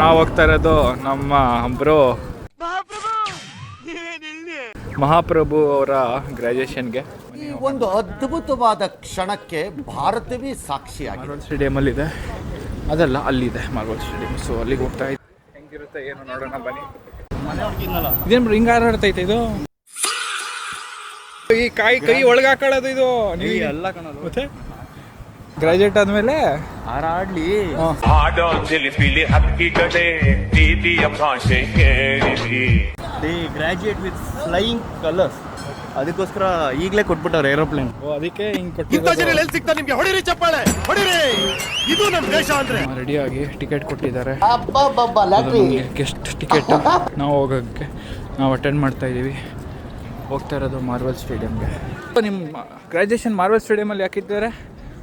ನಾವು ಹೋಗ್ತಾ ಇರೋದು ನಮ್ಮ ಬ್ರೋ ಮಹಾಪ್ರಭು ಅವರ ಗ್ರಾಜುಯೇಷನ್ಗೆ. ಈ ಒಂದು ಅದ್ಭುತವಾದ ಕ್ಷಣಕ್ಕೆ ಭಾರತವೇ ಸಾಕ್ಷಿಯಾಗಿದೆ. ಮಾರ್ಬಲ್ ಸ್ಟೇಡಿಯಮಲ್ಲಿ ಇದೆ, ಅದಲ್ಲ ಅಲ್ಲಿದೆ ಮಾರ್ಬಲ್ ಸ್ಟೇಡಿಯಂ. ಸೊ ಅಲ್ಲಿಗೆ ಹೋಗ್ತಾ ಇದ್ದೆ. ಹೆಂಗಿರುತ್ತೆ ಏನು ನೋಡೋಣ ಬನ್ನಿ. ಇದೇನು ಹಿಂಗ ಹಾರಾಡ್ತೈತೆ ಇದು? ಈ ಕೈ ಒಳಗೆ ಹಾಕೊಳ್ಳೋದು ಇದು ನೀವು ಎಲ್ಲ ಕಾಣೋದು. ಮತ್ತೆ ಗ್ರಾಜುಯೇಟ್ ಆದ್ಮೇಲೆ ಹಾರಾಡ್ಲಿ. ಗ್ರಾಜುಯೇಟ್ ವಿತ್ ಫ್ಲೈಯಿಂಗ್ ಕಲರ್ಸ್, ಅದಕ್ಕೋಸ್ಕರ ಈಗಲೇ ಕೊಟ್ಬಿಟ್ಟವ್ರೆ ಏರೋಪ್ಲೇನ್. ಅದಕ್ಕೆ ಹಿಂಗೆ ಕೊಟ್ಟಿದ್ದಾರೆ. ನಿಮ್ಗೆ ಹೊಡಿರಿ ಚಪ್ಪಾಳೆ ಹೊಡಿರಿ, ಇದು ನಮ್ಮ ದೇಶ ಅಂದ್ರೆ. ರೆಡಿಯಾಗಿ ಟಿಕೆಟ್ ಕೊಟ್ಟಿದ್ದಾರೆ, ಗೆಸ್ಟ್ ಟಿಕೆಟ್. ನಾವು ಹೋಗೋಕ್ಕೆ ನಾವು ಅಟೆಂಡ್ ಮಾಡ್ತಾ ಇದ್ದೀವಿ. ಹೋಗ್ತಾ ಇರೋದು ಮಾರ್ಬಲ್ ಸ್ಟೇಡಿಯಮ್ಗೆ. ನಿಮ್ಮ ಗ್ರ್ಯಾಜುಯೇಷನ್ ಮಾರ್ಬಲ್ ಸ್ಟೇಡಿಯಮಲ್ಲಿ ಯಾಕಿದ್ದಾರೆ?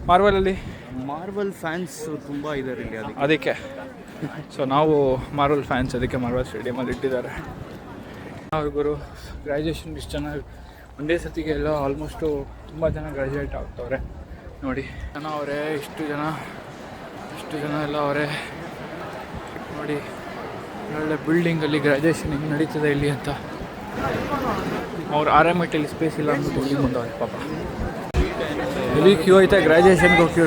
ಮಾರ್ಬಲಲ್ಲಿ ಮಾರ್ಬಲ್ ಫ್ಯಾನ್ಸ್ ತುಂಬ ಇದ್ದಾರೆ ಇಲ್ಲಿ, ಅದಕ್ಕೆ. ಸೊ ನಾವು ಮಾರ್ಬಲ್ ಫ್ಯಾನ್ಸ್, ಅದಕ್ಕೆ ಮಾರ್ಬಲ್ ಸ್ಟೇಡಿಯಮಲ್ಲಿ ಇಟ್ಟಿದ್ದಾರೆ. ಅವ್ರಿಗೂ ಗ್ರ್ಯಾಜುಯೇಷನ್ ಇಷ್ಟು ಚೆನ್ನಾಗಿ ಒಂದೇ ಸತಿಗೆ ಎಲ್ಲ ಆಲ್ಮೋಸ್ಟು ತುಂಬ ಜನ ಗ್ರ್ಯಾಜುಯೇಟ್ ಆಗ್ತವ್ರೆ ನೋಡಿ. ಜನ ಅವರೇ, ಇಷ್ಟು ಜನ ಎಲ್ಲ ಅವರೇ ನೋಡಿ. ಒಳ್ಳೆ ಬಿಲ್ಡಿಂಗಲ್ಲಿ ಗ್ರ್ಯಾಜುಯೇಷನ್ ಹಿಂಗೆ ನಡೀತದೆ ಇಲ್ಲಿ ಅಂತ. ಅವ್ರು RMITಲಿ ಸ್ಪೇಸ್ ಇಲ್ಲ ಅಂದ್ಬಿಟ್ಟು ಇಲ್ಲಿ ಬಂದವ್ರೆ ಪಾಪ. ಇಲ್ಲಿ ಕ್ಯೂ ಐತೆ ಗ್ರ್ಯಾಜುಯೇಷನ್ಗೆ ಹೋಗಿ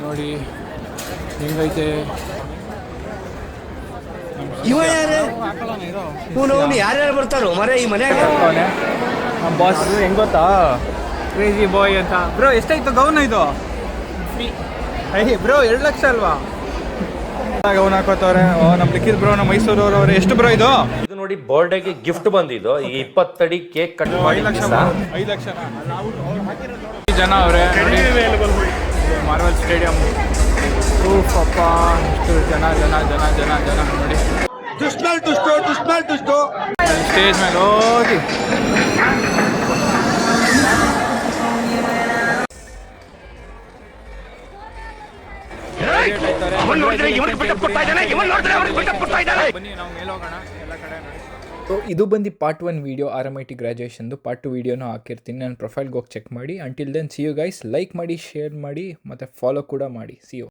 ನೋಡಿ ಹೆಂಗೈತೆ. ಯಾರ್ಯಾರು ಬರ್ತಾರೋ ಮರೆ ಈ ಮನೆಯಾಗ. ನಮ್ಮ ಬಾಸ್ ಹೆಂಗೆ ಗೊತ್ತಾ, ಕ್ರೇಜಿ ಬಾಯ್ ಅಂತ. ಬ್ರೋ ಎಷ್ಟಾಯ್ತು ಗೌನ ಇದು? ಬ್ರೋ 2 ಲಕ್ಷ ಅಲ್ವಾ? ಗೌನ್ ಹಾಕೋತವ್ರೆ. ನಮ್ಮ ಲಿಖಿತ್ ಬ್ರೋ, ನಮ್ಮ ಮೈಸೂರವ್ರವ್ರೆ. ಎಷ್ಟು ಬ್ರೋ ಇದು? ಇದು ನೋಡಿ ಬರ್ಡೇಗೆ ಗಿಫ್ಟ್ ಬಂದಿದ್ದು. ಈಗ 20 ಅಡಿ ಕೇಕ್ ಕಟ್ ಮಾಡಿ 5 ಲಕ್ಷ ಜನ ಅವರೇ. ಮಾರ್ಬಲ್ ಸ್ಟೇಡಿಯಂ ಪಾಪ, ಇಷ್ಟು ಜನ ನೋಡಿ. ಸ್ಟೇಜ್ ಮೇಲೆ ಹೋಗಿ ಬನ್ನಿ ನಾವು ಮೇಲೆ ಹೋಗೋಣ ಎಲ್ಲ ಕಡೆ. ಸೊ ಇದು ಬಂದು ಪಾರ್ಟ್ 1 ವೀಡಿಯೋ RMIT ಗ್ರ್ಯಾಜುಯೇಷನ್ದು. ಪಾರ್ಟ್ 2 ವೀಡಿಯೋನೂ ಹಾಕಿರ್ತೀನಿ, ನನ್ನ ಪ್ರೊಫೈಲ್ಗೆ ಹೋಗಿ ಚೆಕ್ ಮಾಡಿ. Until then see you guys. Like ಮಾಡಿ, ಶೇರ್ ಮಾಡಿ, ಮತ್ತು ಫಾಲೋ ಕೂಡ ಮಾಡಿ. See you.